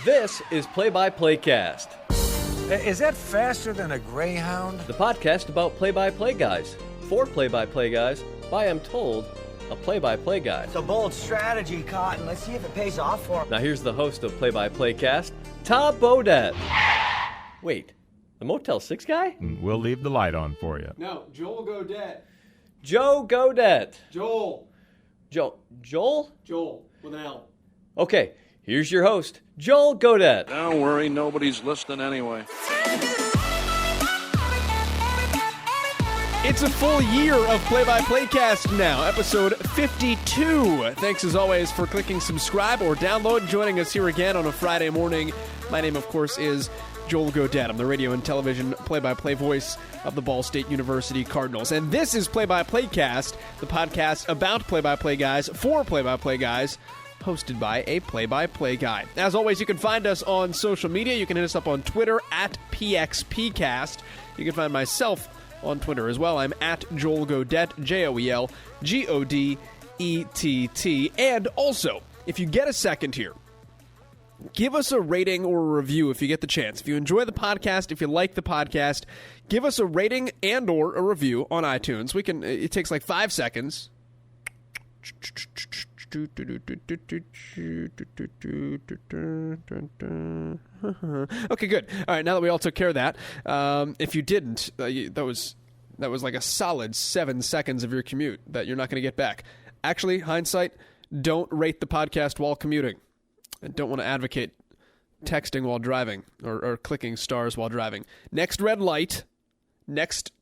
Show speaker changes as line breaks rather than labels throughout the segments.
This is Play-by-Playcast,
Is that faster than a Greyhound?
the podcast about play-by-play guys, for play-by-play guys, by, I'm told, a play-by-play guy.
It's a bold strategy, Cotton. Let's see if it pays off for him.
Now here's the host of Play-by-Playcast, Tom Bodette. Wait, the Motel 6 guy?
We'll leave the light on for you.
No, Joel Godet.
Joe Godet.
Joel with an L.
Okay, here's your host, Joel Godet.
Don't worry, nobody's listening anyway.
It's a full year of Play-by-Playcast now, episode 52. Thanks as always for clicking subscribe or download, joining us here again on a Friday morning. My name, of course, is Joel Godet. I'm the radio and television play-by-play voice of the Ball State University Cardinals. And this is Play-by-Playcast, the podcast about play-by-play guys for play-by-play guys, hosted by a play-by-play guy. As always, you can find us on social media. You can hit us up on Twitter at PXPcast. You can find myself on Twitter as well. I'm at Joel Godet, JoelGodett. And also, if you get a second here, give us a rating or a review if you get the chance. If you enjoy the podcast, if you like the podcast, give us a rating and or a review on iTunes. It takes like 5 seconds. Okay, good. All right, now that we all took care of that, if you didn't, that was like a solid 7 seconds of your commute that you're not going to get back. Actually, hindsight, don't rate the podcast while commuting. I don't want to advocate texting while driving or clicking stars while driving. Next red light, next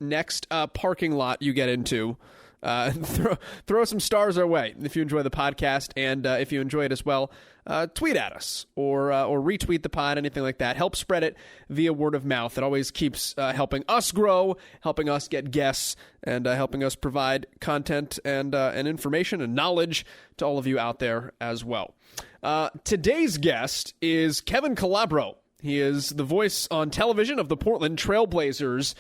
parking lot you get into, throw some stars our way if you enjoy the podcast, and if you enjoy it as well, tweet at us or retweet the pod, anything like that. Help spread it via word of mouth. It always keeps helping us grow, helping us get guests, and helping us provide content and information and knowledge to all of you out there as well. Today's guest is Kevin Calabro. He is the voice on television of the Portland Trailblazers,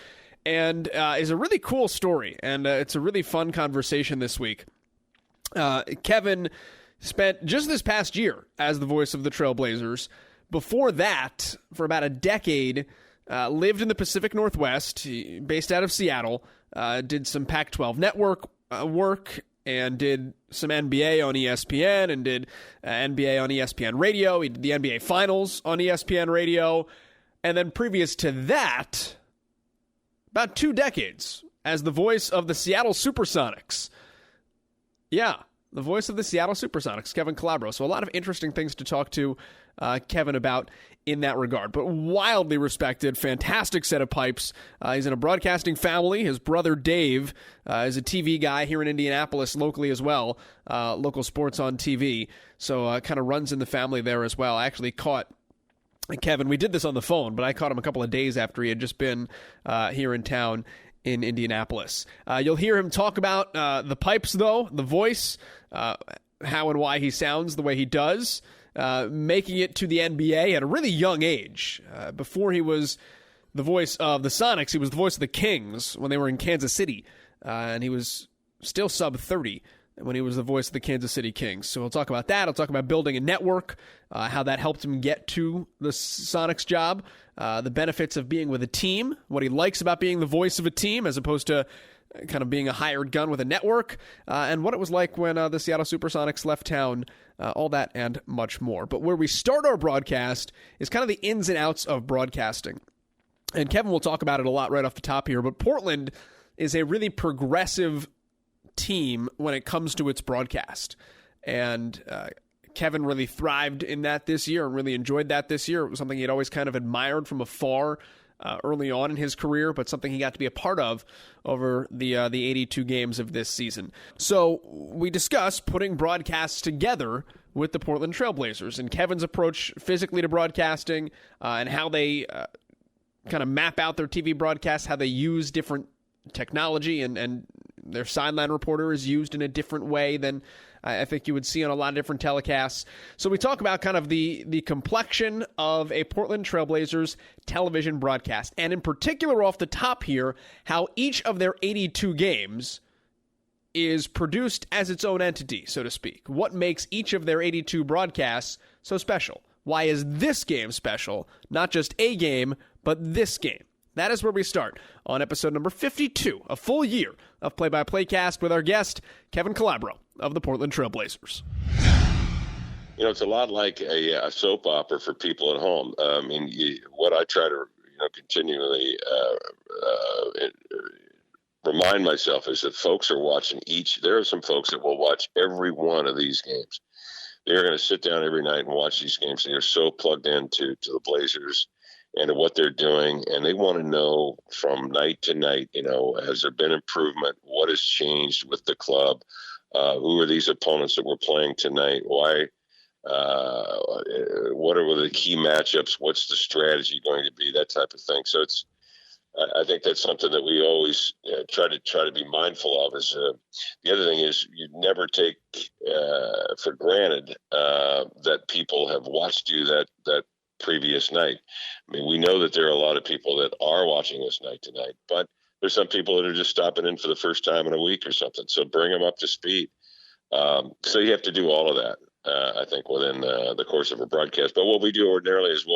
and is a really cool story, and it's a really fun conversation this week. Kevin spent just this past year as the voice of the Trailblazers. Before that, for about a decade, lived in the Pacific Northwest, based out of Seattle, did some Pac-12 network work, and did some NBA on ESPN, and did NBA on ESPN Radio. He did the NBA Finals on ESPN Radio, and then previous to that, about 2 decades as the voice of the Seattle Supersonics. Yeah, the voice of the Seattle Supersonics, Kevin Calabro. So a lot of interesting things to talk to Kevin about in that regard. But wildly respected, fantastic set of pipes. He's in a broadcasting family. His brother Dave is a TV guy here in Indianapolis locally as well, local sports on TV. So kind of runs in the family there as well. I actually caught Kevin, we did this on the phone, but I caught him a couple of days after he had just been here in town in Indianapolis. You'll hear him talk about the pipes, though, the voice, how and why he sounds the way he does, making it to the NBA at a really young age. Before he was the voice of the Sonics, he was the voice of the Kings when they were in Kansas City, and he was still sub-30 when he was the voice of the Kansas City Kings. So we'll talk about that. I'll talk about building a network, how that helped him get to the Sonics job, the benefits of being with a team, what he likes about being the voice of a team as opposed to kind of being a hired gun with a network, and what it was like when the Seattle Supersonics left town, all that and much more. But where we start our broadcast is kind of the ins and outs of broadcasting. And Kevin will talk about it a lot right off the top here, but Portland is a really progressive team when it comes to its broadcast, and Kevin really thrived in that this year and really enjoyed that this year. It was something he'd always kind of admired from afar early on in his career, but something he got to be a part of over the 82 games of this season. So we discussed putting broadcasts together with the Portland Trailblazers and Kevin's approach physically to broadcasting, and how they kind of map out their TV broadcasts, how they use different technology, and their sideline reporter is used in a different way than I think you would see on a lot of different telecasts. So we talk about kind of the complexion of a Portland Trailblazers television broadcast, and in particular off the top here, how each of their 82 games is produced as its own entity, so to speak. What makes each of their 82 broadcasts so special? Why is this game special? Not just a game, but this game. That is where we start on episode number 52, a full year of Play-by-Playcast with our guest, Kevin Calabro of the Portland Trailblazers.
It's a lot like a soap opera for people at home. What I try to, continually remind myself is that folks are watching there are some folks that will watch every one of these games. They're going to sit down every night and watch these games. They're so plugged into the Blazers and to what they're doing, and they want to know from night to night, has there been improvement? What has changed with the club? Who are these opponents that we're playing tonight? Why? What are the key matchups? What's the strategy going to be? That type of thing. So I think that's something that we always try to be mindful of. The other thing is you never take for granted that people have watched you that previous night. I mean, we know that there are a lot of people that are watching us night to night, but there's some people that are just stopping in for the first time in a week or something. So bring them up to speed. So you have to do all of that. I think within the course of a broadcast. But what we do ordinarily is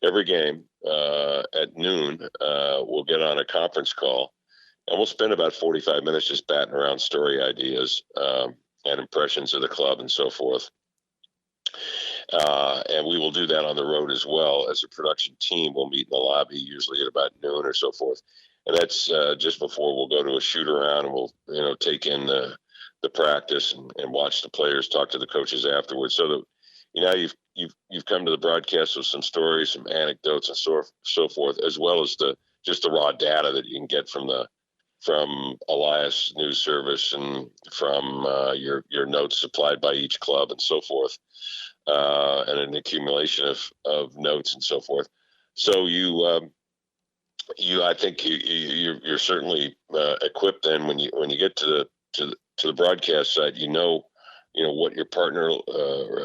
every game at noon, we'll get on a conference call and we'll spend about 45 minutes just batting around story ideas and impressions of the club and so forth. And we will do that on the road as well. As a production team, we'll meet in the lobby usually at about noon or so forth. And that's just before we'll go to a shoot around and we'll, take in the practice and watch the players, talk to the coaches afterwards. So that, you've come to the broadcast with some stories, some anecdotes and so forth, as well as the raw data that you can get from Elias News Service and from your notes supplied by each club and so forth, and an accumulation of notes and so forth. So I think you're certainly equipped then when you get to the broadcast side, what your partner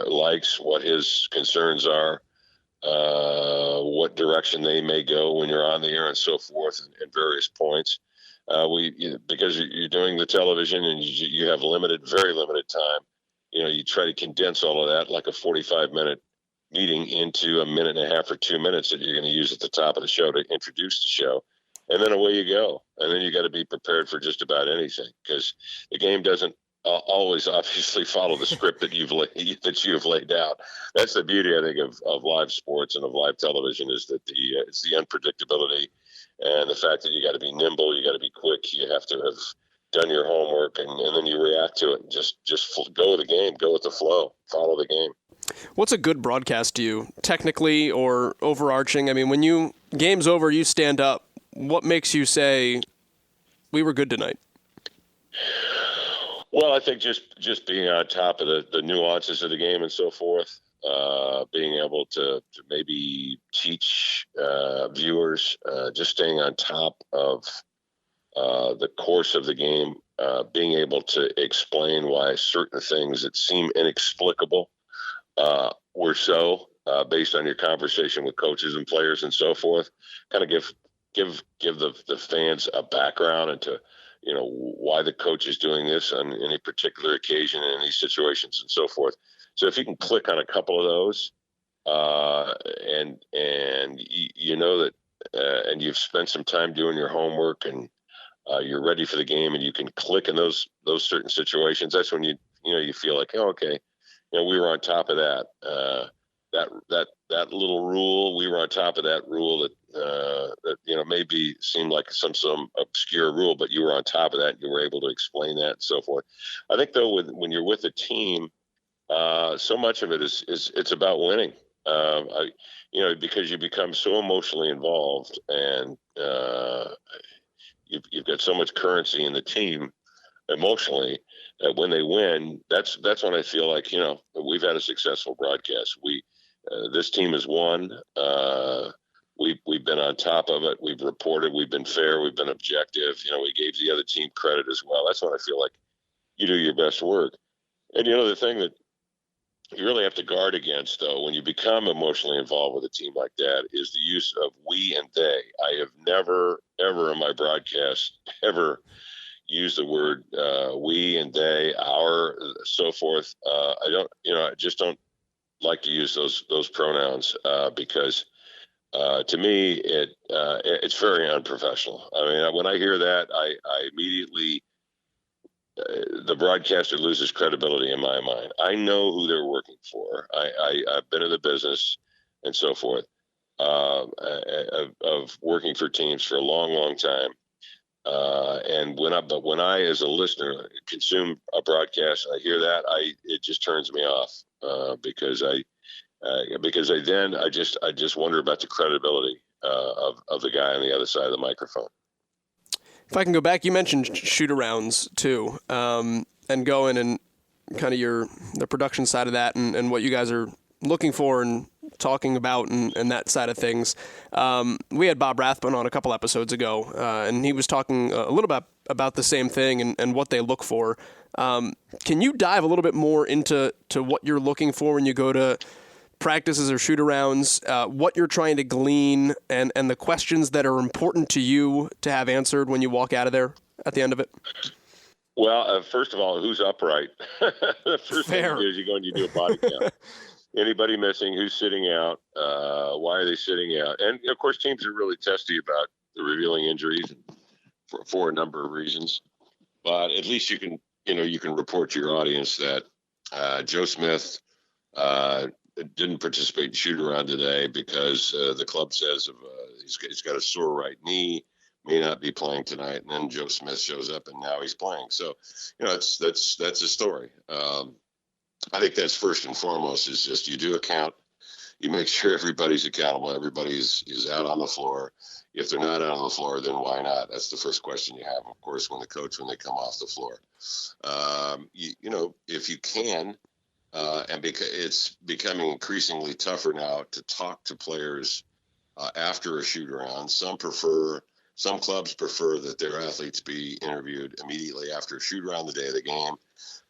likes, what his concerns are, what direction they may go when you're on the air and so forth at various points. Because you're doing the television and you have very limited time, you try to condense all of that like a 45-minute meeting into a minute and a half or 2 minutes that you're going to use at the top of the show to introduce the show. And then away you go. And then you got to be prepared for just about anything because the game doesn't always obviously follow the script that you've laid out. That's the beauty, I think, of live sports and of live television is that it's the unpredictability and the fact that you got to be nimble, you got to be quick, you have to have done your homework, and then you react to it and just go with the game, go with the flow, follow the game.
What's a good broadcast to you, technically or overarching? I mean, when game's over, you stand up. What makes you say, we were good tonight?
Well, I think just being on top of the nuances of the game and so forth, being able to maybe teach viewers, just staying on top of the course of the game, being able to explain why certain things that seem inexplicable were so, based on your conversation with coaches and players and so forth, kind of give the fans a background into why the coach is doing this on any particular occasion in these situations and so forth. So if you can click on a couple of those, and you know that, and you've spent some time doing your homework and you're ready for the game, and you can click in those certain situations, that's when you feel like, oh, okay, we were on top of that. That little rule, we were on top of that rule that maybe seemed like some obscure rule, but you were on top of that and you were able to explain that and so forth. I think though, when you're with a team, so much of it it's about winning. Because you become so emotionally involved and you've got so much currency in the team emotionally that when they win, that's when I feel like, we've had a successful broadcast. This team has won. We've been on top of it. We've reported. We've been fair. We've been objective. We gave the other team credit as well. That's when I feel like you do your best work. And the thing that you really have to guard against, though, when you become emotionally involved with a team like that, is the use of we and they. I have never, ever in my broadcast ever used the word we and they, our, so forth. I just don't like to use those pronouns because to me it's very unprofessional. I mean, when I hear that, I immediately the broadcaster loses credibility in my mind. I know who they're working for. I've been in the business and so forth of working for teams for a long, long time. And when I, as a listener, consume a broadcast, and I hear that, it just turns me off because I just wonder about the credibility of the guy on the other side of the microphone.
If I can go back, you mentioned shoot-arounds too, and going and kind of the production side of that and what you guys are looking for and talking about and that side of things. We had Bob Rathbun on a couple episodes ago, and he was talking a little bit about the same thing and what they look for. Can you dive a little bit more into what you're looking for when you go to practices or shoot-arounds, what you're trying to glean, and the questions that are important to you to have answered when you walk out of there at the end of it?
Well, first of all, who's upright? The first
Fair.
thing you do is you go and you do a body count. Anybody missing? Who's sitting out? Why are they sitting out? And, of course, teams are really testy about the revealing injuries for a number of reasons. But at least you can report to your audience that Joe Smith didn't participate in shoot-around today because the club says he's got a sore right knee, may not be playing tonight, and then Joe Smith shows up and now he's playing. So, that's a story. I think that's first and foremost is just you do a count, you make sure everybody's accountable, everybody is out on the floor. If they're not out on the floor, then why not? That's the first question you have, of course, when they come off the floor. If you can, and because it's becoming increasingly tougher now to talk to players after a shoot-around. Some clubs prefer that their athletes be interviewed immediately after a shoot-around the day of the game.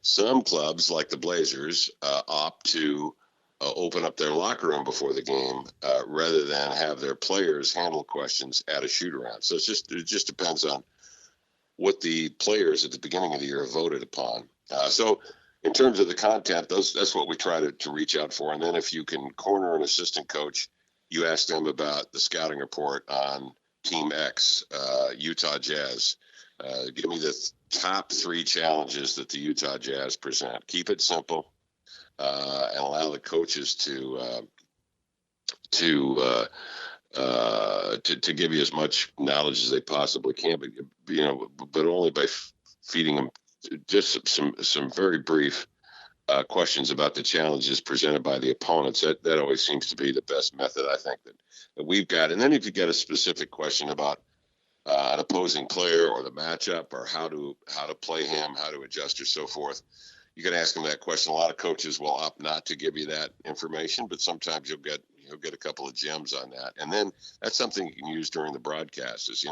Some clubs, like the Blazers, opt to open up their locker room before the game rather than have their players handle questions at a shoot-around. So it just depends on what the players at the beginning of the year voted upon. So in terms of the content, that's what we try to reach out for. And then if you can corner an assistant coach, you ask them about the scouting report on Team X, Utah Jazz. Give me the top 3 challenges that the Utah Jazz present. Keep it simple and allow the coaches to give you as much knowledge as they possibly can, but only by feeding them just some very brief questions about the challenges presented by the opponents. That always seems to be the best method, I think, that we've got. And then if you get a specific question about an opposing player or the matchup or how to play him, how to adjust or so forth, you can ask them that question. A lot of coaches will opt not to give you that information, but sometimes you'll get a couple of gems on that. And then that's something you can use during the broadcast is,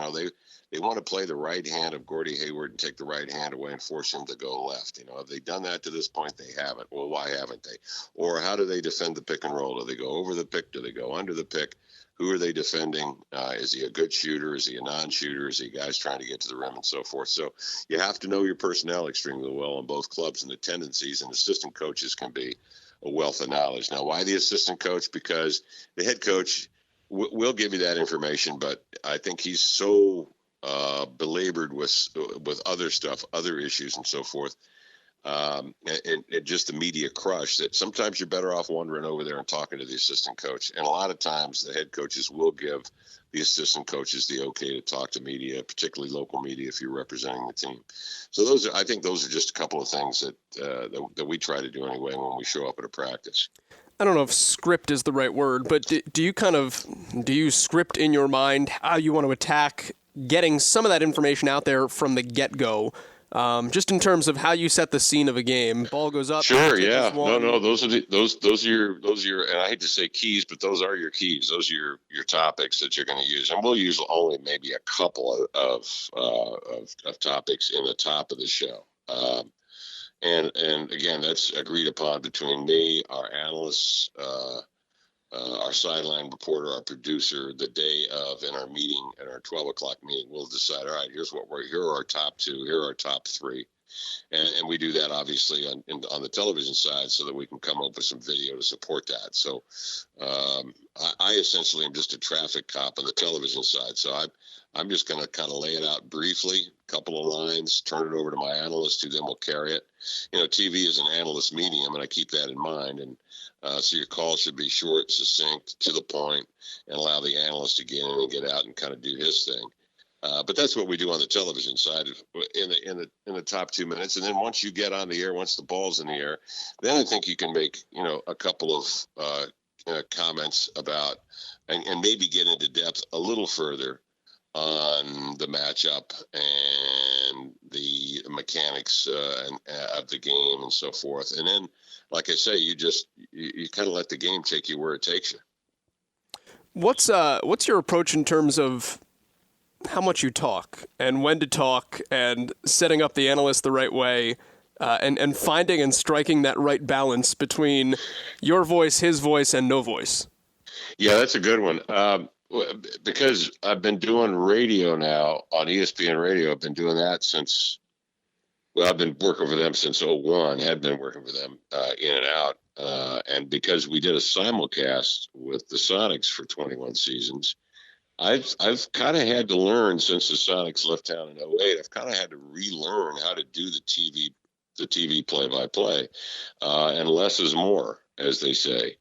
they want to play the right hand of Gordie Hayward and take the right hand away and force him to go left. Have they done that to this point? They haven't. Well, why haven't they? Or how do they defend the pick and roll? Do they go over the pick? Do they go under the pick? Who are they defending? Is he a good shooter? Is he a non-shooter? Is he guys trying to get to the rim and so forth? So you have to know your personnel extremely well in both clubs, and the tendencies, and assistant coaches can be a wealth of knowledge. Now, why the assistant coach? Because the head coach will give you that information, but I think he's so belabored with other stuff, other issues and so forth, and just the media crush that sometimes you're better off wandering over there and talking to the assistant coach. And a lot of times the head coaches will give the assistant coaches the okay to talk to media, particularly local media, if you're representing the team. So I think those are just a couple of things that we try to do anyway when we show up at a practice.
I don't know if script is the right word, but do you script in your mind how you want to attack getting some of that information out there from the get-go? Just in terms of how you set the scene of a game, ball goes up.
Sure, yeah, no, those are your, and I hate to say keys, but those are your keys. Those are your topics that you're going to use, and we'll use only maybe a couple of topics in the top of the show. And again, that's agreed upon between me, our analysts, our sideline reporter, our producer, the day of in our meeting, at our 12 o'clock meeting. We'll decide, all right, here are our top 2, here are our top 3 And we do that obviously on the television side so that we can come up with some video to support that. So I essentially am just a traffic cop on the television side. So I'm just going to kind of lay it out briefly, a couple of lines, turn it over to my analyst who then will carry it. TV is an analyst medium, and I keep that in mind. And so your call should be short, succinct, to the point, and allow the analyst to get in and get out and kind of do his thing. But that's what we do on the television side in the top 2 minutes. And then once you get on the air, once the ball's in the air, then I think you can make, a couple of comments about and maybe get into depth a little further on the matchup and the mechanics of the game and so forth. And then, like I say, you kind of let the game take you where it takes you.
What's your approach in terms of how much you talk and when to talk and setting up the analyst the right way and finding and striking that right balance between your voice, his voice, and no voice?
Yeah, that's a good one. Because I've been doing radio now on ESPN Radio. I've been doing that since, I've been working for them since 2001, had been working for them in and out. And because we did a simulcast with the Sonics for 21 seasons, I've kind of had to learn since the Sonics left town in 2008. I've kind of had to relearn how to do the TV play-by-play, and less is more, as they say.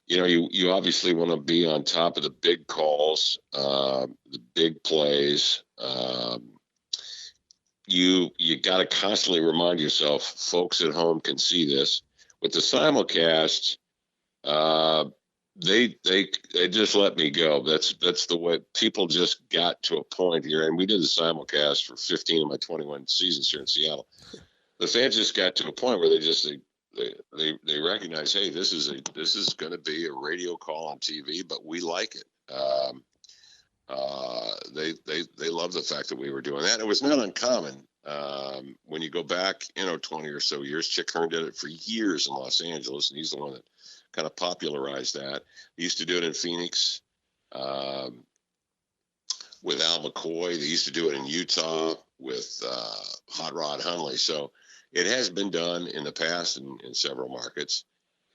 You obviously want to be on top of the big calls, the big plays. You got to constantly remind yourself, folks at home can see this. With the simulcast, they just let me go. That's the way people just got to a point here. And we did the simulcast for 15 of my 21 seasons here in Seattle. The fans just got to a point where they recognize, hey, this is going to be a radio call on TV, but we like it. They love the fact that we were doing that. It was not uncommon. When you go back, 20 or so years, Chick Hearn did it for years in Los Angeles, and he's the one that kind of popularized that. He used to do it in Phoenix with Al McCoy. They used to do it in Utah with Hot Rod Hundley. So it has been done in the past in several markets.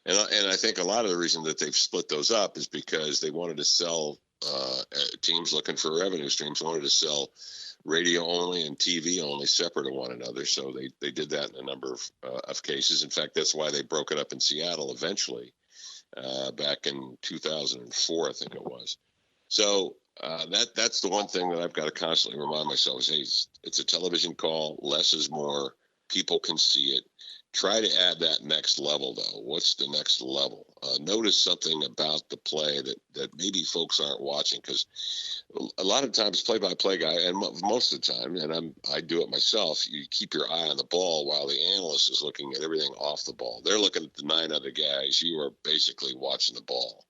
And I think a lot of the reason that they've split those up is because they wanted to sell, teams looking for revenue streams wanted to sell radio only and TV only separate of one another. So they did that in a number of cases. In fact, that's why they broke it up in Seattle eventually, back in 2004, I think it was. So that's the one thing that I've got to constantly remind myself is, hey, it's a television call. Less is more. People can see it. Try to add that next level, though. What's the next level? Notice something about the play that maybe folks aren't watching, because a lot of times play-by-play guy, and most of the time, and I do it myself, you keep your eye on the ball while the analyst is looking at everything off the ball. They're looking at the 9 other guys. You are basically watching the ball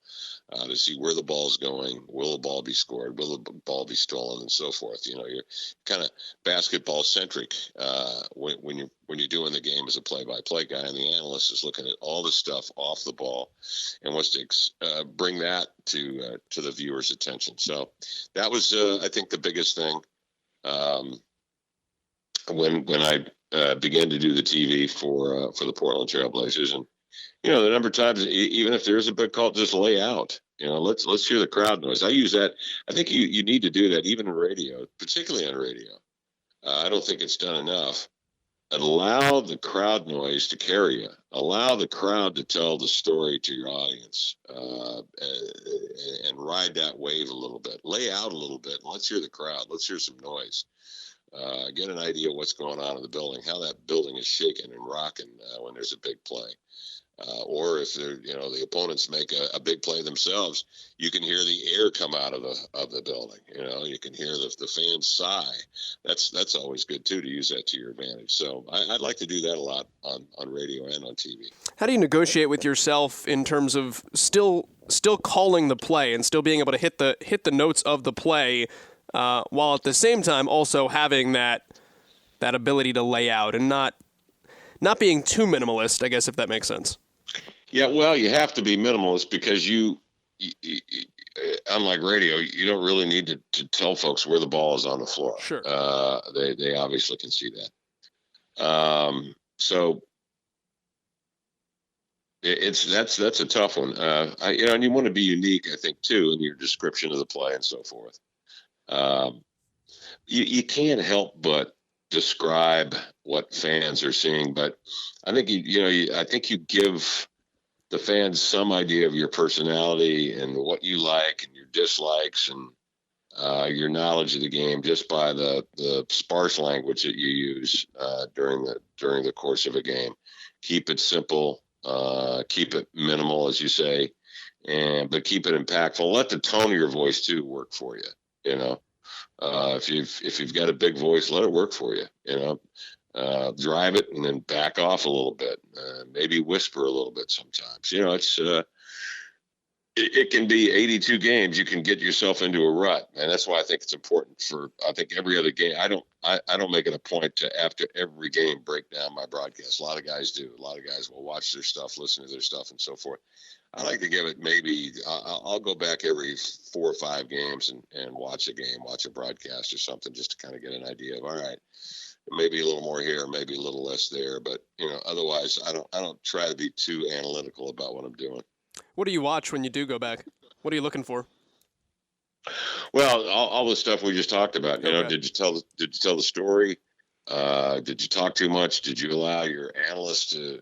to see where the ball's going. Will the ball be scored? Will the ball be stolen? And so forth. You're kind of basketball centric when you're doing the game as a play-by-play guy, and the analyst is looking at all the stuff off the ball and wants to bring that to the viewer's attention. So that was, I think, the biggest thing when I began to do the TV for the Portland Trailblazers. And the number of times, even if there is a big call, just lay out. Let's hear the crowd noise. I use that. I think you need to do that even in radio, particularly on radio. I don't think it's done enough. Allow the crowd noise to carry you. Allow the crowd to tell the story to your audience, and ride that wave a little bit. Lay out a little bit. And let's hear the crowd. Let's hear some noise. Get an idea of what's going on in the building, how that building is shaking and rocking when there's a big play. Or if the opponents make a big play themselves, you can hear the air come out of the building. You can hear the fans sigh. That's always good too, to use that to your advantage. So I'd like to do that a lot on radio and on TV.
How do you negotiate with yourself in terms of still calling the play and still being able to hit the notes of the play, while at the same time also having that ability to lay out and not being too minimalist, I guess, if that makes sense?
Yeah, well, you have to be minimalist because unlike radio, you don't really need to tell folks where the ball is on the floor.
Sure.
They obviously can see that. So that's a tough one. And you want to be unique, I think, too, in your description of the play and so forth. You can't help but describe what fans are seeing, but I think I think you give the fans some idea of your personality and what you like and your dislikes and your knowledge of the game just by the sparse language that you use during the course of a game. Keep it simple, keep it minimal, as you say, but keep it impactful. Let the tone of your voice too work for you. If you've got a big voice, let it work for you. Drive it and then back off a little bit. Maybe whisper a little bit sometimes. It can be 82 games. You can get yourself into a rut, and that's why I think it's important for. I think every other game. I don't make it a point to after every game break down my broadcast. A lot of guys do. A lot of guys will watch their stuff, listen to their stuff, and so forth. I like to give it maybe. I'll go back every 4 or 5 games and watch a game, watch a broadcast or something, just to kind of get an idea of all right. Maybe a little more here, maybe a little less there, but otherwise, I don't try to be too analytical about what I'm doing.
What do you watch when you do go back? What are you looking for?
Well, all the stuff we just talked about.
Okay.
Did you tell the story? Did you talk too much? Did you allow your analysts to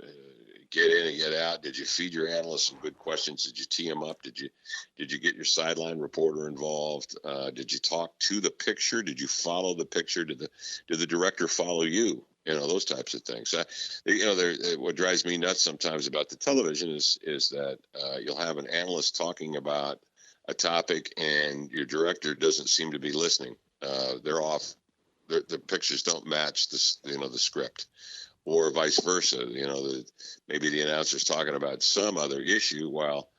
get in and get out? Did you feed your analysts some good questions? Did you tee them up? Did you get your sideline reporter involved? Did you talk to the picture? Did you follow the picture? Did the director follow you? Those types of things. What drives me nuts sometimes about the television is that you'll have an analyst talking about a topic and your director doesn't seem to be listening. They're off. The pictures don't match the script. Or vice versa, maybe the announcer's talking about some other issue while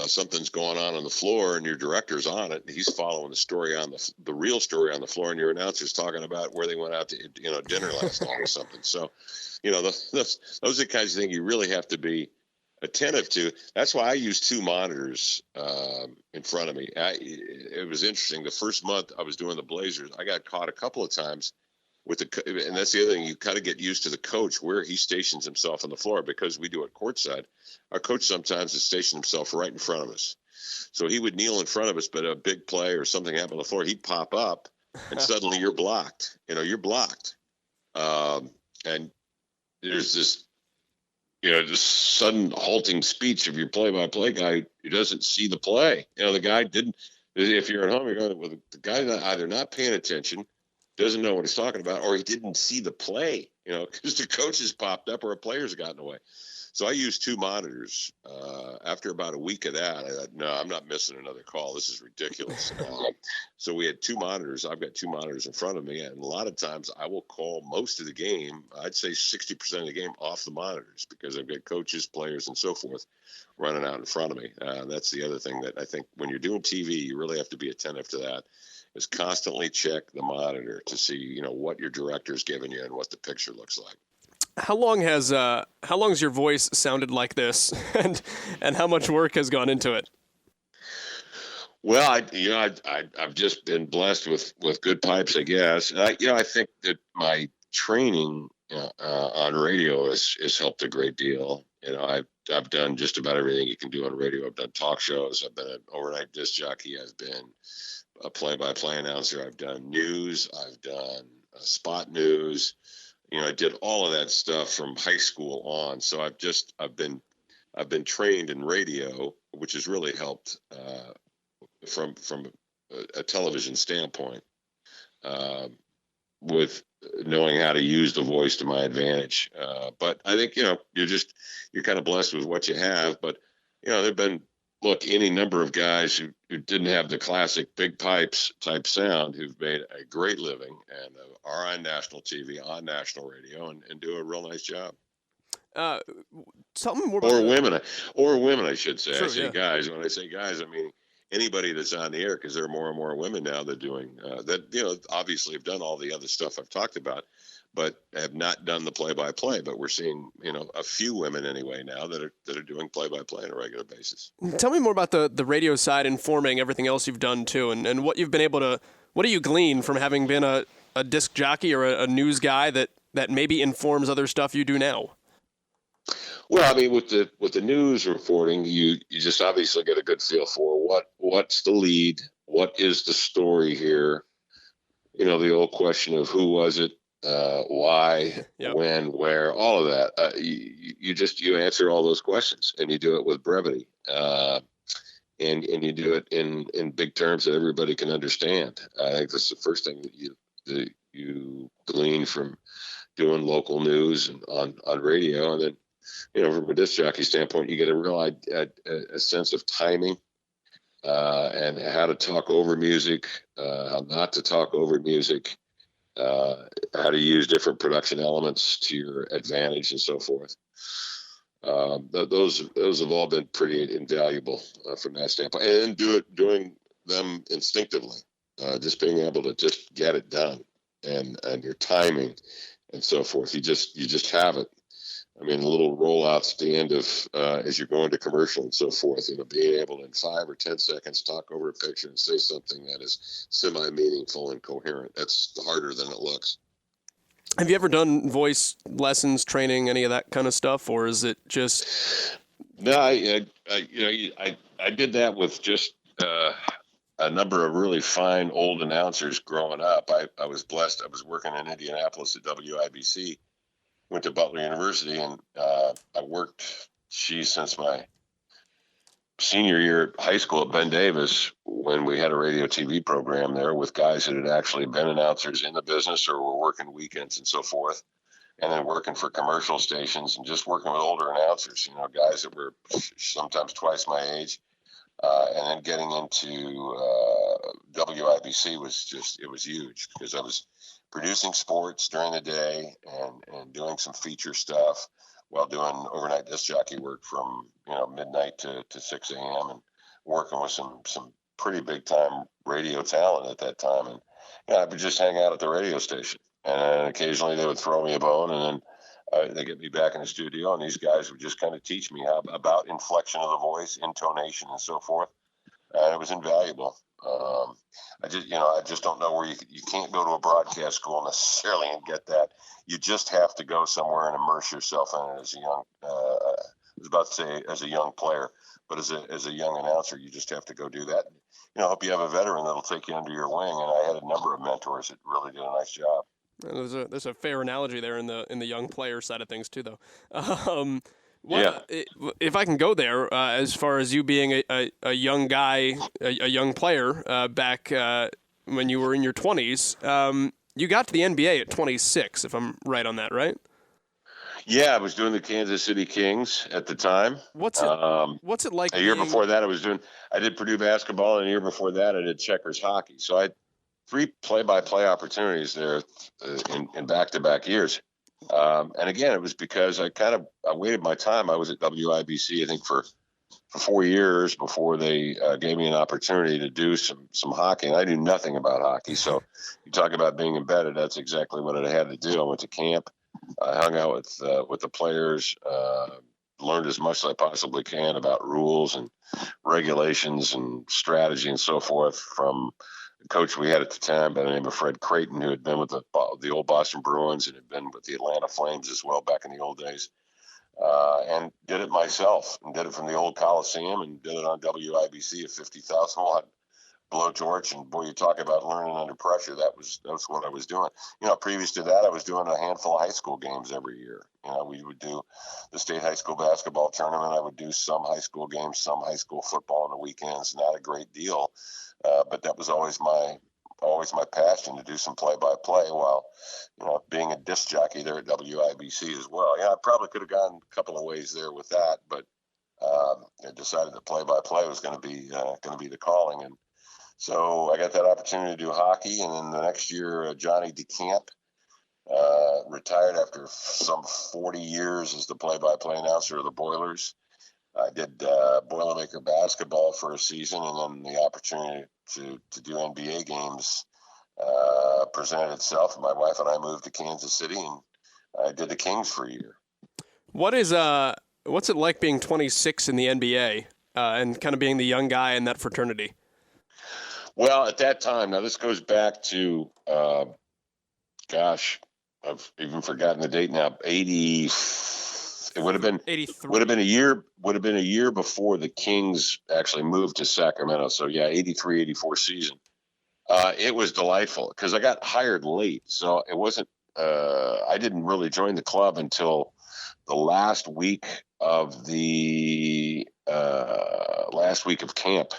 something's going on the floor and your director's on it and he's following the story on the real story on the floor and your announcer's talking about where they went out to dinner last night or something. So, those are the kinds of things you really have to be attentive to. That's why I use 2 monitors in front of me. It was interesting. The first month I was doing the Blazers, I got caught a couple of times and that's the other thing, you kind of get used to the coach where he stations himself on the floor because we do it courtside. Our coach sometimes has stationed himself right in front of us. So he would kneel in front of us, but a big play or something happened on the floor, he'd pop up and suddenly you're blocked. You're blocked. And there's this, this sudden halting speech of your play-by-play guy who doesn't see the play. The guy didn't, if you're at home, you're going, well, the guy either not paying attention, doesn't know what he's talking about, or he didn't see the play, because the coach has popped up or a player's gotten away. So I used 2 monitors. After about a week of that, I thought, no, I'm not missing another call. This is ridiculous. So we had 2 monitors. I've got 2 monitors in front of me, and a lot of times I will call most of the game, I'd say 60% of the game off the monitors because I've got coaches, players, and so forth running out in front of me. That's the other thing that I think when you're doing TV, you really have to be attentive to that. Is constantly check the monitor to see, what your director's giving you and what the picture looks like.
How long has your voice sounded like this, and how much work has gone into it?
Well, I've just been blessed with good pipes, I guess. I think that my training on radio has helped a great deal. I've done just about everything you can do on radio. I've done talk shows. I've been an overnight disc jockey. I've been a play-by-play announcer. I've done news. I've done spot news. I did all of that stuff from high school on. So I've been trained in radio, which has really helped from a television standpoint, with knowing how to use the voice to my advantage. But I think you're kind of blessed with what you have. But there've been any number of guys who didn't have the classic big pipes type sound who've made a great living and are on national TV, on national radio, and do a real nice job.
Something more about
women, I should say.
Sure,
I say guys. When I say guys, I mean anybody that's on the air, because there are more and more women now that are doing that, obviously have done all the other stuff I've talked about, but have not done the play-by-play. But we're seeing, a few women anyway now that are doing play-by-play on a regular basis.
Tell me more about the radio side informing everything else you've done too, and what you've been able to. What do you glean from having been a disc jockey or a news guy that maybe informs other stuff you do now?
Well, I mean, with the news reporting, you just obviously get a good feel for what's the lead, what is the story here. The old question of who was it, why,
Yep.
when, where, all of that. You answer all those questions, and you do it with brevity, and you do it in big terms that everybody can understand. I think that's the first thing that you glean from doing local news and on radio, and then. From a disc jockey standpoint, you get a real a sense of timing and how to talk over music, how not to talk over music, how to use different production elements to your advantage, and so forth. Those have all been pretty invaluable from that standpoint, and doing them instinctively, just being able to just get it done, and your timing, and so forth. You just have it. I mean, the little rollouts at the end of as you're going to commercial and so forth, being able to in 5 or 10 seconds talk over a picture and say something that is semi-meaningful and coherent. That's harder than it looks.
Have you ever done voice lessons, training, any of that kind of stuff, or is it just?
No, I did that with just a number of really fine old announcers growing up. I was blessed. I was working in Indianapolis at WIBC. Went to Butler University, and I worked, since my senior year at high school at Ben Davis, when we had a radio TV program there with guys that had actually been announcers in the business or were working weekends and so forth, and then working for commercial stations and just working with older announcers, guys that were sometimes twice my age. And then getting into WIBC was huge, because I was producing sports during the day and doing some feature stuff while doing overnight disc jockey work from midnight to 6 a.m. and working with some pretty big time radio talent at that time. And I would just hang out at the radio station, and occasionally they would throw me a bone, and then they get me back in the studio, and these guys would just kind of teach me about inflection of the voice, intonation, and so forth. And it was invaluable. I just don't know where you can't go to a broadcast school necessarily and get that. You just have to go somewhere and immerse yourself in it as a young. I was about to say as a young player, but as a young announcer, you just have to go do that. I hope you have a veteran that'll take you under your wing. And I had a number of mentors that really did a nice job.
There's a fair analogy there in the young player side of things too, though. If I can go there, as far as you being a young guy, a young player back when you were in your 20s, you got to the NBA at 26, if I'm right on that, right?
Yeah, I was doing the Kansas City Kings at the time.
What's it like?
A year before that, I did Purdue basketball, and a year before that, I did Checkers hockey. So I had 3 play-by-play opportunities there in back-to-back years. And again, it was because I waited my time. I was at WIBC, I think, for 4 years before they gave me an opportunity to do some hockey. And I knew nothing about hockey. So you talk about being embedded, that's exactly what I had to do. I went to camp. I hung out with the players, learned as much as I possibly can about rules and regulations and strategy and so forth from the coach we had at the time by the name of Fred Creighton, who had been with the old Boston Bruins and had been with the Atlanta Flames as well back in the old days, and did it myself, and did it from the old Coliseum, and did it on WIBC at 50,000 watt blowtorch. And boy, you talk about learning under pressure. That's what I was doing. Previous to that, I was doing a handful of high school games every year. We would do the state high school basketball tournament. I would do some high school games, some high school football on the weekends. Not a great deal, but that was always my passion to do some play-by-play while, being a disc jockey there at WIBC as well. I probably could have gone a couple of ways there with that, but I decided that play-by-play was going to be the calling. And so I got that opportunity to do hockey, and then the next year, Johnny DeCamp retired after some 40 years as the play-by-play announcer of the Boilers. I did Boilermaker basketball for a season, and then the opportunity to do NBA games presented itself. And my wife and I moved to Kansas City, and I did the Kings for a year.
What's it like being 26 in the NBA and kind of being the young guy in that fraternity?
Well, at that time, now this goes back to, I've even forgotten the date now. 80. It would have been
83.
Would have been a year before the Kings actually moved to Sacramento. So yeah, 83, 84 season. It was delightful because I got hired late, so it wasn't. I didn't really join the club until the last week of camp.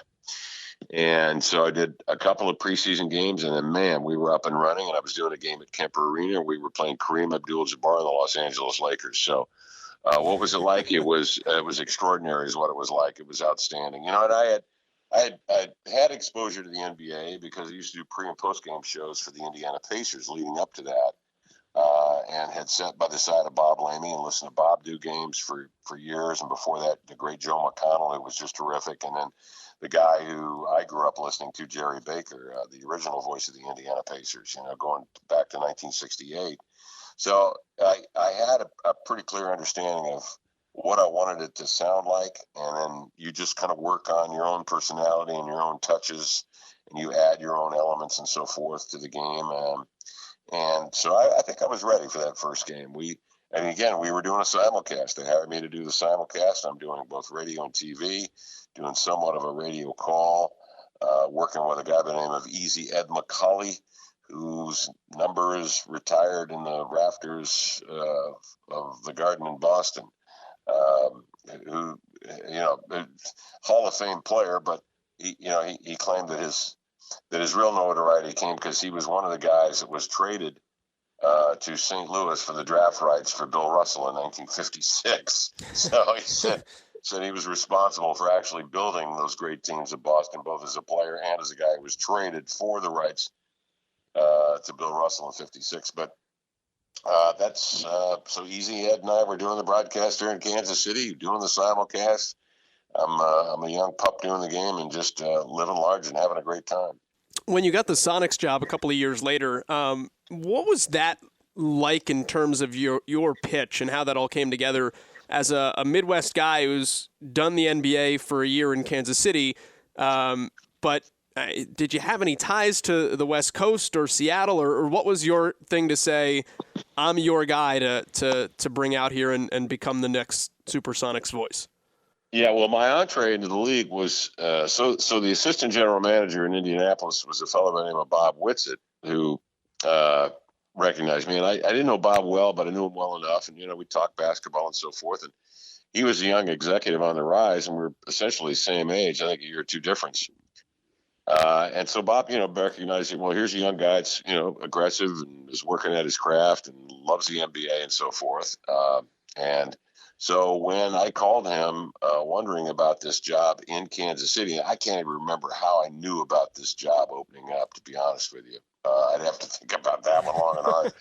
And so I did a couple of preseason games, and then, man, we were up and running, and I was doing a game at Kemper Arena. We were playing Kareem Abdul-Jabbar and the Los Angeles Lakers. So what was it like? It was extraordinary is what it was like. It was outstanding. And I had exposure to the NBA because I used to do pre- and post-game shows for the Indiana Pacers leading up to that, and had sat by the side of Bob Lamey and listened to Bob do games for years. And before that, the great Joe McConnell, who was just terrific. And then the guy who I grew up listening to, Jerry Baker, the original voice of the Indiana Pacers, going back to 1968. So I had a pretty clear understanding of what I wanted it to sound like, and then you just kind of work on your own personality and your own touches, and you add your own elements and so forth to the game. And so I think I was ready for that first game. We were doing a simulcast. They hired me to do the simulcast. I'm doing both radio and TV, doing somewhat of a radio call, working with a guy by the name of Easy Ed McCauley, whose number is retired in the rafters of the Garden in Boston. Who, Hall of Fame player, but he claimed that his real notoriety came because he was one of the guys that was traded to St. Louis for the draft rights for Bill Russell in 1956. So he said he was responsible for actually building those great teams of Boston, both as a player and as a guy who was traded for the rights to Bill Russell in 56. But that's so Easy Ed and I were doing the broadcast here in Kansas City, doing the simulcast. I'm a young pup doing the game and just living large and having a great time.
When you got the Sonics job a couple of years later, what was that like in terms of your pitch and how that all came together as a Midwest guy who's done the NBA for a year in Kansas City, but did you have any ties to the West Coast or Seattle, or what was your thing to say, I'm your guy to bring out here and become the next Supersonics voice?
Yeah, well, my entree into the league was so the assistant general manager in Indianapolis was a fellow by the name of Bob Whitsitt, who recognized me. And I didn't know Bob well, but I knew him well enough. And, we talked basketball and so forth. And he was a young executive on the rise, and we're essentially the same age, I think a year or two difference. And so Bob, recognized, well, here's a young guy that's, aggressive and is working at his craft and loves the NBA and so forth. And so when I called him wondering about this job in Kansas City, I can't even remember how I knew about this job opening up, to be honest with you. I'd have to think about that one long and hard.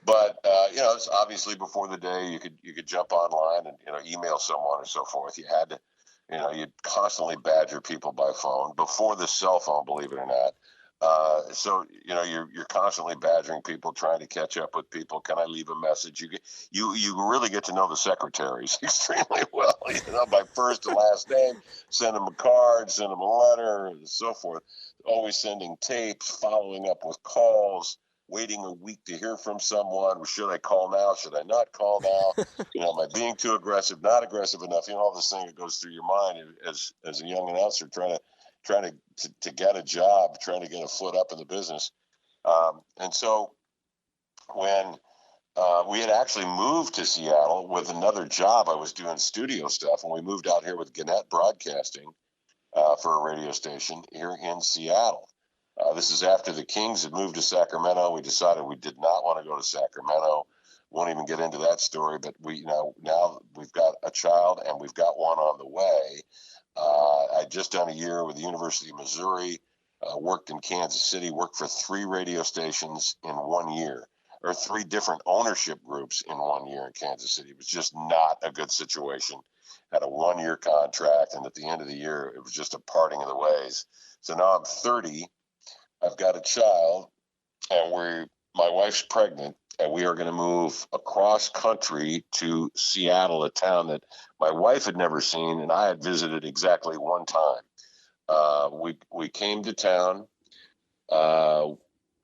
But, it's obviously before the day you could jump online and, email someone or so forth. You had to, you'd constantly badger people by phone before the cell phone, believe it or not. So you're constantly badgering people, trying to catch up with people. Can I leave a message? You really get to know the secretaries extremely well. By first and last name, send them a card, send them a letter, and so forth. Always sending tapes, following up with calls, waiting a week to hear from someone. Should I call now? Should I not call now? Am I being too aggressive? Not aggressive enough? All this thing that goes through your mind as a young announcer trying to get a job, trying to get a foot up in the business. And so when we had actually moved to Seattle with another job, I was doing studio stuff, and we moved out here with Gannett Broadcasting for a radio station here in Seattle. This is after the Kings had moved to Sacramento. We decided we did not want to go to Sacramento. Won't even get into that story, but now we've got a child and we've got one on the way. I'd just done a year with the University of Missouri, worked in Kansas City, worked for 3 radio stations in 1 year, or 3 different ownership groups in 1 year in Kansas City. It was just not a good situation. had a 1-year contract, and at the end of the year, it was just a parting of the ways. So now I'm 30. I've got a child, and my wife's pregnant, and we are going to move across country to Seattle, a town that my wife had never seen, and I had visited exactly one time. We came to town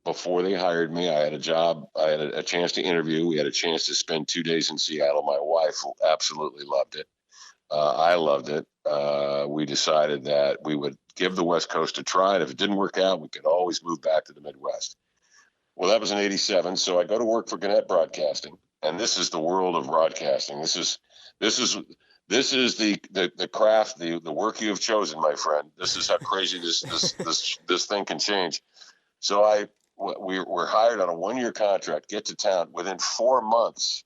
before they hired me. I had a job. I had a chance to interview. We had a chance to spend 2 days in Seattle. My wife absolutely loved it. I loved it. We decided that we would give the West Coast a try, and if it didn't work out, we could always move back to the Midwest. Well, that was in '87. So I go to work for Gannett Broadcasting, and this is the world of broadcasting. This is the craft, the work you have chosen, my friend. This is how crazy this thing can change. So we were hired on a 1-year contract. Get to town within 4 months.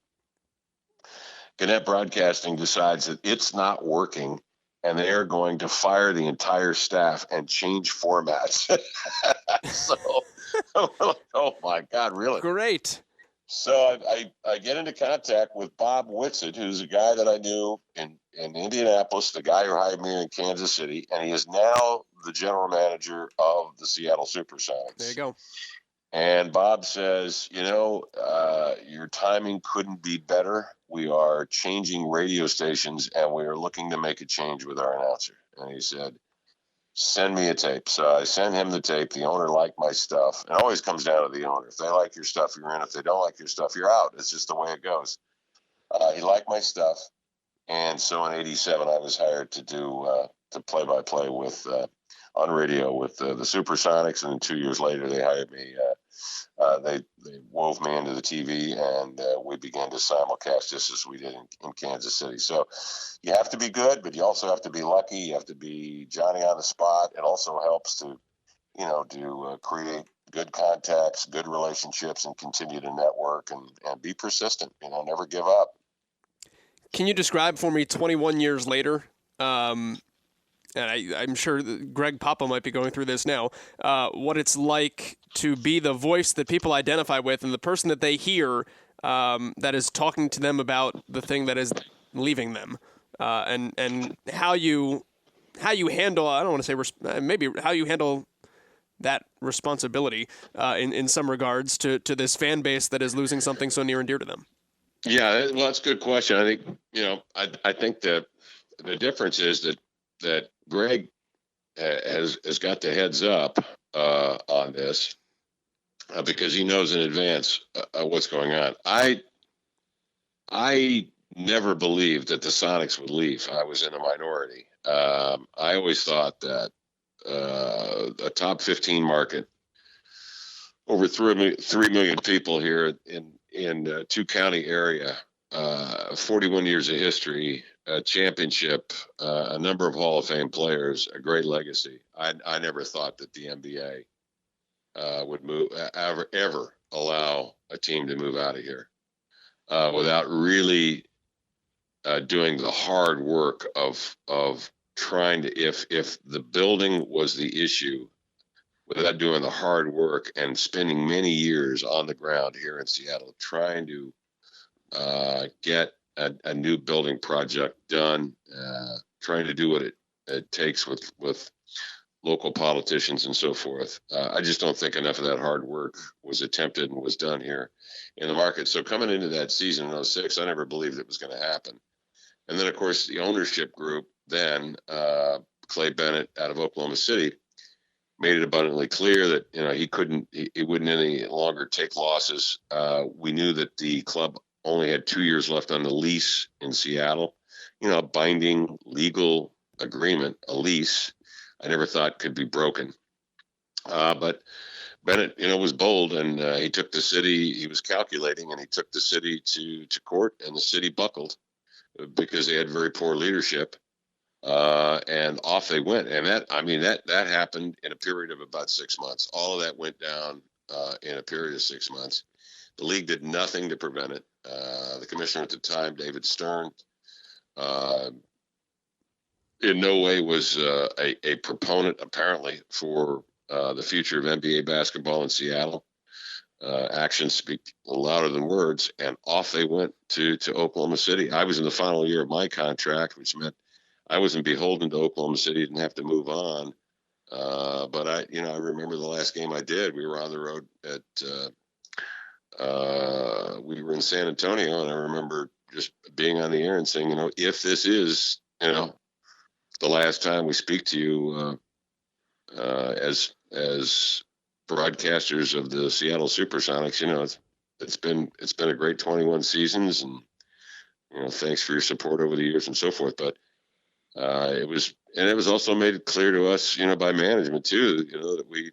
Gannett Broadcasting decides that it's not working, and they are going to fire the entire staff and change formats. So, oh my God, really?
Great.
So I get into contact with Bob Whitsitt, who's a guy that I knew in Indianapolis, the guy who hired me in Kansas City, and he is now the general manager of the Seattle Supersonics.
There you go.
And Bob says, your timing couldn't be better. We are changing radio stations, and we are looking to make a change with our announcer. And he said, send me a tape. So I sent him the tape. The owner liked my stuff. It always comes down to the owner. If they like your stuff, you're in. If they don't like your stuff, you're out. It's just the way it goes. He liked my stuff. And so in '87, I was hired to do to play-by-play with on radio with the Supersonics. And then 2 years later, they hired me. They wove me into the TV, and we began to simulcast just as we did in Kansas City. So you have to be good, but you also have to be lucky. You have to be Johnny on the spot. It also helps to, create good contacts, good relationships, and continue to network and be persistent. Never give up.
Can you describe for me 21 years later? And I'm sure that Greg Papa might be going through this now, what it's like to be the voice that people identify with and the person that they hear that is talking to them about the thing that is leaving them, and how you handle, I don't want to say, maybe how you handle that responsibility in some regards to this fan base that is losing something so near and dear to them.
Yeah, well, that's a good question. I think, I think the difference is that Greg has got the heads up on this because he knows in advance what's going on. I never believed that the Sonics would leave. I was in a minority. I always thought that a top 15 market, over 3 million people here in two-county area, 41 years of history, a championship, a number of Hall of Fame players, a great legacy. I never thought that the NBA would ever allow a team to move out of here without really doing the hard work of trying to, if the building was the issue, without doing the hard work and spending many years on the ground here in Seattle trying to get a new building project done, trying to do what it takes with local politicians and so forth. I just don't think enough of that hard work was attempted and was done here in the market. So coming into that season in '06, I never believed it was going to happen. And then, of course, the ownership group then, Clay Bennett out of Oklahoma City, made it abundantly clear that he wouldn't any longer take losses. We knew that the club only had 2 years left on the lease in Seattle. A binding legal agreement, a lease, I never thought could be broken. But Bennett, was bold, and he took the city. He was calculating, and he took the city to court, and the city buckled because they had very poor leadership. And off they went. And that happened in a period of about 6 months. All of that went down in a period of 6 months. The league did nothing to prevent it. The commissioner at the time, David Stern, in no way was a proponent, apparently, for the future of NBA basketball in Seattle. actions speak louder than words, and off they went to Oklahoma City. I was in the final year of my contract, which meant I wasn't beholden to Oklahoma City, didn't have to move on. But I remember the last game I did, we were on the road we were in San Antonio, and I remember just being on the air and saying, if this is, the last time we speak to you as broadcasters of the Seattle Supersonics, it's been a great 21 seasons, and thanks for your support over the years and so forth. But it was also made clear to us, by management too, that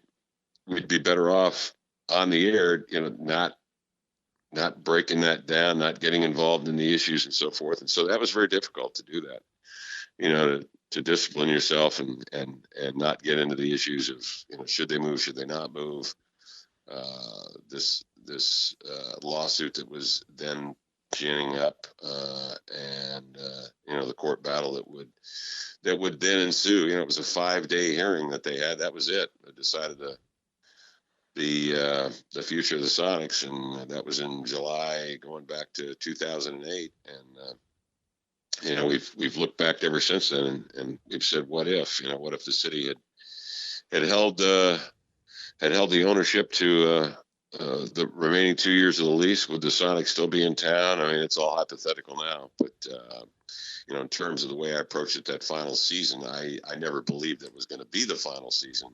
we'd be better off on the air, not breaking that down, not getting involved in the issues and so forth. And so that was very difficult to do that, to discipline yourself and not get into the issues of, should they move, should they not move? This lawsuit that was then ginning up, and the court battle that would then ensue. It was a 5-day hearing that they had. That was it. They decided the future of the Sonics, and that was in July, going back to 2008. And we've looked back ever since then, and we've said, what if the city had held the ownership to the remaining 2 years of the lease? Would the Sonics still be in town? I mean, it's all hypothetical now, but in terms of the way I approached it that final season, I never believed it was going to be the final season.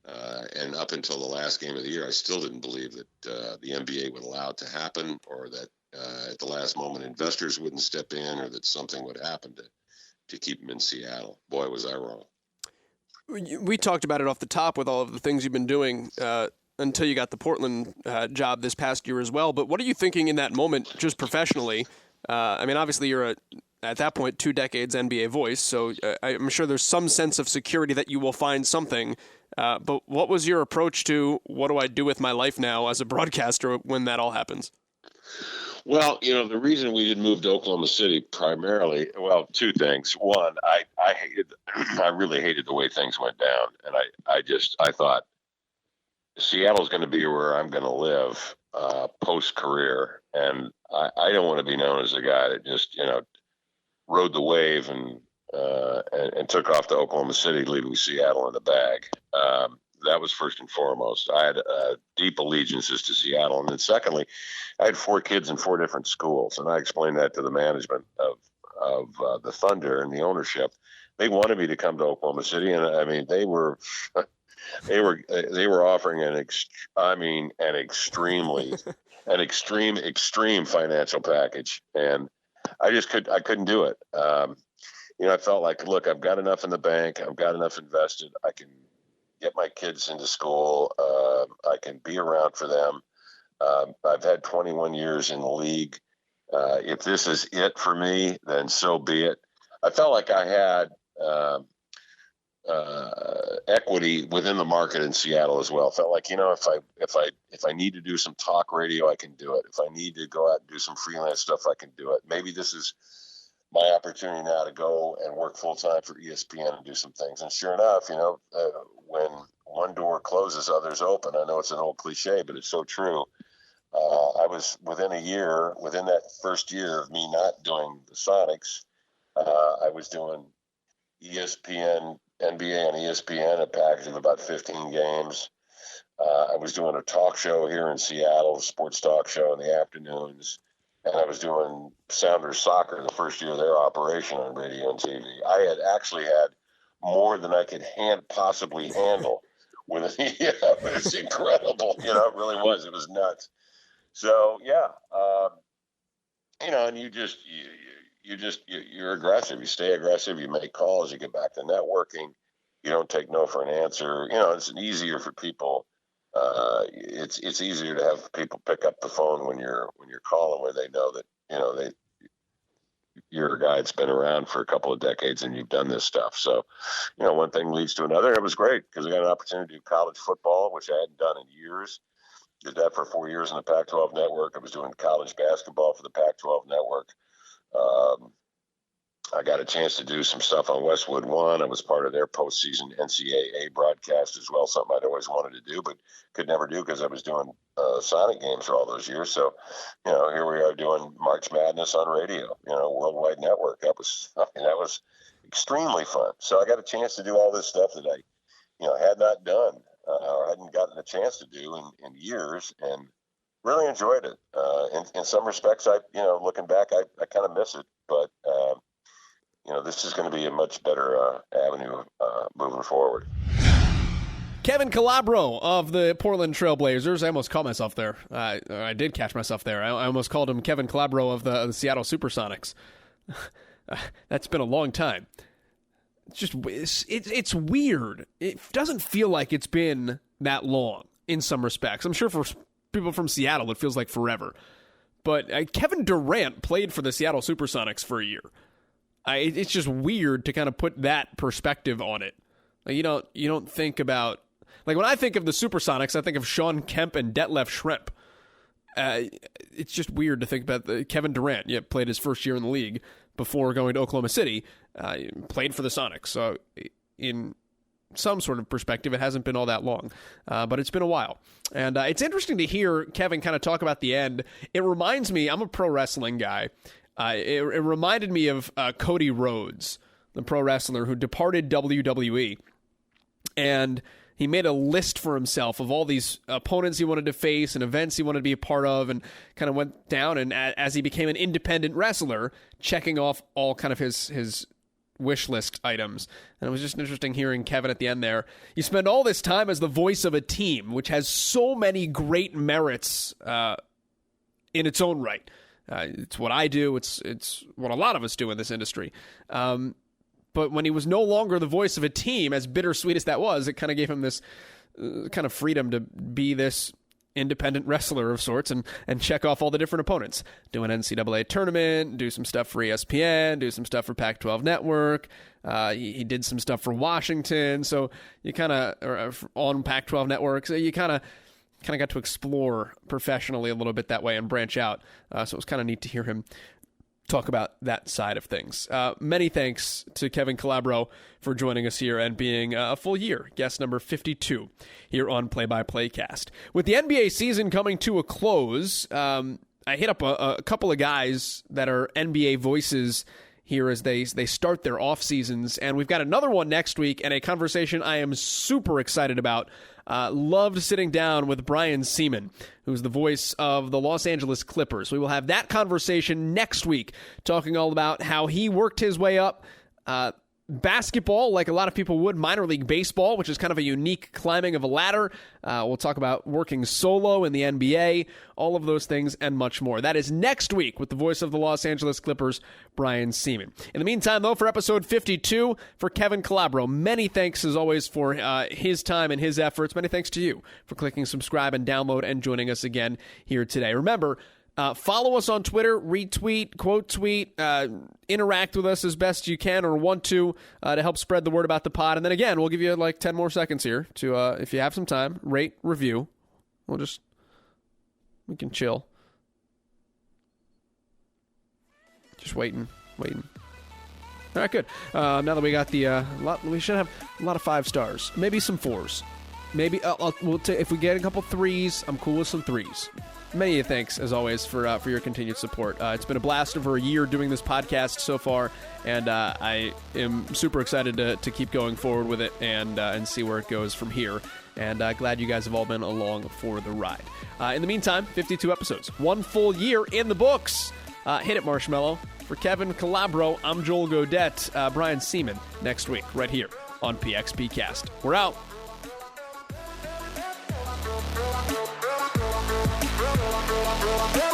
And up until the last game of the year, I still didn't believe that the NBA would allow it to happen, or that at the last moment investors wouldn't step in, or that something would happen to keep them in Seattle. Boy, was I wrong.
We talked about it off the top with all of the things you've been doing until you got the Portland job this past year as well. But what are you thinking in that moment, just professionally? Obviously you're at that point 2 decades NBA voice, so I'm sure there's some sense of security that you will find something. But what was your approach to, what do I do with my life now as a broadcaster when that all happens?
Well, the reason we didn't move to Oklahoma City primarily, well, 2 things. One, I really hated the way things went down. And I thought Seattle's going to be where I'm going to live post-career. And I don't want to be known as the guy that just, rode the wave and took off to Oklahoma City, leaving Seattle in the bag. That was first and foremost. I had deep allegiances to Seattle. And then secondly, I had 4 kids in 4 different schools. And I explained that to the management of the Thunder and the ownership. They wanted me to come to Oklahoma City. And I mean, they were offering an extreme financial package. And I couldn't do it. I felt like, look, I've got enough in the bank. I've got enough invested. I can get my kids into school. I can be around for them. I've had 21 years in the league. If this is it for me, then so be it. I felt like I had equity within the market in Seattle as well. Felt like, if I need to do some talk radio, I can do it. If I need to go out and do some freelance stuff, I can do it. Maybe this is my opportunity now to go and work full time for ESPN and do some things. And sure enough, when one door closes, others open. I know it's an old cliche, but it's so true. I was within that first year of me not doing the Sonics, I was doing ESPN, NBA on ESPN, a package of about 15 games. I was doing a talk show here in Seattle, a sports talk show in the afternoons. And I was doing Sounders Soccer the first year of their operation on radio and TV. I had actually had more than I could possibly handle. It was incredible. It really was. It was nuts. So and you're aggressive. You stay aggressive. You make calls. You get back to networking. You don't take no for an answer. It's easier for people. It's easier to have people pick up the phone when you're calling, where they know that you're a guy that's been around for a couple of decades and you've done this stuff. So one thing leads to another. It was great because I got an opportunity to do college football, which I hadn't done in years. Did that for 4 years on the Pac-12 network. I was doing college basketball for the Pac-12 network. I got a chance to do some stuff on Westwood One. I was part of their postseason NCAA broadcast as well, something I'd always wanted to do, but could never do because I was doing Sonic games for all those years. So, here we are doing March Madness on radio, worldwide network. That was extremely fun. So I got a chance to do all this stuff that I, had not done or hadn't gotten a chance to do in years, and really enjoyed it. In some respects, looking back, I kind of miss it, but this is going to be a much better avenue moving forward.
Kevin Calabro of the Portland Trailblazers. I almost caught myself there. I did catch myself there. I almost called him Kevin Calabro of the Seattle Supersonics. That's been a long time. It's weird. It doesn't feel like it's been that long in some respects. I'm sure for people from Seattle, it feels like forever. But Kevin Durant played for the Seattle Supersonics for a year. It's just weird to kind of put that perspective on it. Like, you don't think about, like, when I think of the Supersonics, I think of Sean Kemp and Detlef Schrempf. It's just weird to think about Kevin Durant. Yeah, played his first year in the league before going to Oklahoma City. Played for the Sonics. So in some sort of perspective, it hasn't been all that long, but it's been a while. And it's interesting to hear Kevin kind of talk about the end. It reminds me, I'm a pro wrestling guy. It reminded me of Cody Rhodes, the pro wrestler who departed WWE. And he made a list for himself of all these opponents he wanted to face and events he wanted to be a part of, and kind of went down. And as he became an independent wrestler, checking off all kind of his wish list items. And it was just interesting hearing Kevin at the end there. You spend all this time as the voice of a team, which has so many great merits in its own right. It's what I do. It's what a lot of us do in this industry. But when he was no longer the voice of a team, as bittersweet as that was, it kind of gave him this kind of freedom to be this independent wrestler of sorts and check off all the different opponents. Do an NCAA tournament, do some stuff for ESPN, do some stuff for Pac-12 Network. He did some stuff for Washington. So you kind of, on Pac-12 Network, so you kind of got to explore professionally a little bit that way and branch out. So it was kind of neat to hear him talk about that side of things. Many thanks to Kevin Calabro for joining us here and being a full year, guest number 52 here on Play-by-Playcast. With the NBA season coming to a close, I hit up a couple of guys that are NBA voices here as they start their off seasons, and we've got another one next week and a conversation I am super excited about. Loved sitting down with Brian Seaman, who's the voice of the Los Angeles Clippers. We will have that conversation next week, talking all about how he worked his way up. Basketball, like a lot of people would, minor league baseball, which is kind of a unique climbing of a ladder. We'll talk about working solo in the NBA, all of those things and much more. That is next week with the voice of the Los Angeles Clippers, Brian Seaman. In the meantime, though, for episode 52, for Kevin Calabro, many thanks as always for his time and his efforts. Many thanks to you for clicking subscribe and download and joining us again here today. Remember, follow us on Twitter, retweet, quote tweet, interact with us as best you can or want to help spread the word about the pod. And then again, we'll give you like 10 more seconds here to, if you have some time, rate, review. We can chill. Just waiting. All right, good. Now that we got we should have a lot of 5 stars, maybe some 4s. Maybe if we get a couple 3s, I'm cool with some 3s. Many thanks, as always, for your continued support. It's been a blast over a year doing this podcast so far, and I am super excited to keep going forward with it and see where it goes from here. And glad you guys have all been along for the ride. In the meantime, 52 episodes, 1 full year in the books. Hit it, Marshmallow. For Kevin Calabro, I'm Joel Godette. Brian Seaman next week, right here on PXPcast. We're out.
Yeah.